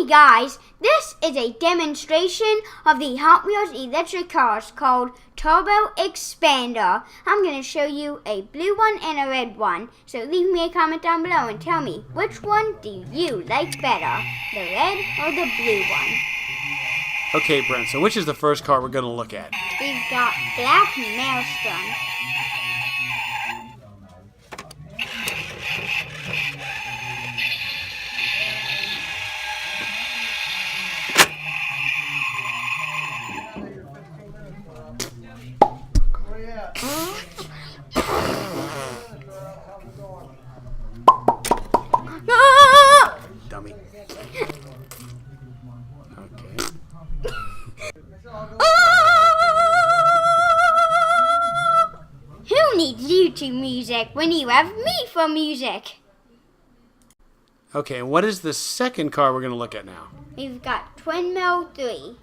Hey guys, this is a demonstration of the Hot Wheels electric cars called Turbo Expander. I'm going to show you a blue one and a red one. So leave me a comment down below and tell me, which one do you like better? The red or the blue one? Okay, Brent, so which is the first car we're going to look at? We've got black Maelstrom. Dummy. Okay. Who needs YouTube music when you have me for music? Okay, and what is the second car we're going to look at now? We've got Twin Mill 3.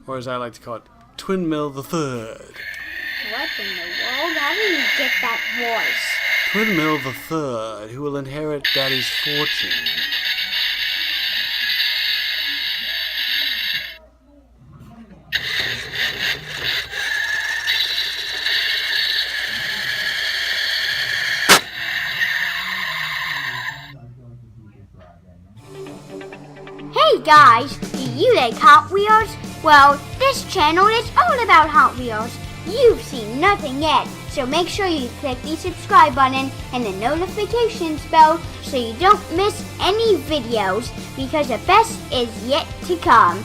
Or as I like to call it, Twin Mill the Third. What in the world? How did you get that voice? Twin Mill the Third, who will inherit Daddy's fortune. Hey guys, do you like Hot Wheels? Well, this channel is all about Hot Wheels. You've seen nothing yet, so make sure you click the subscribe button and the notifications bell so you don't miss any videos, because the best is yet to come.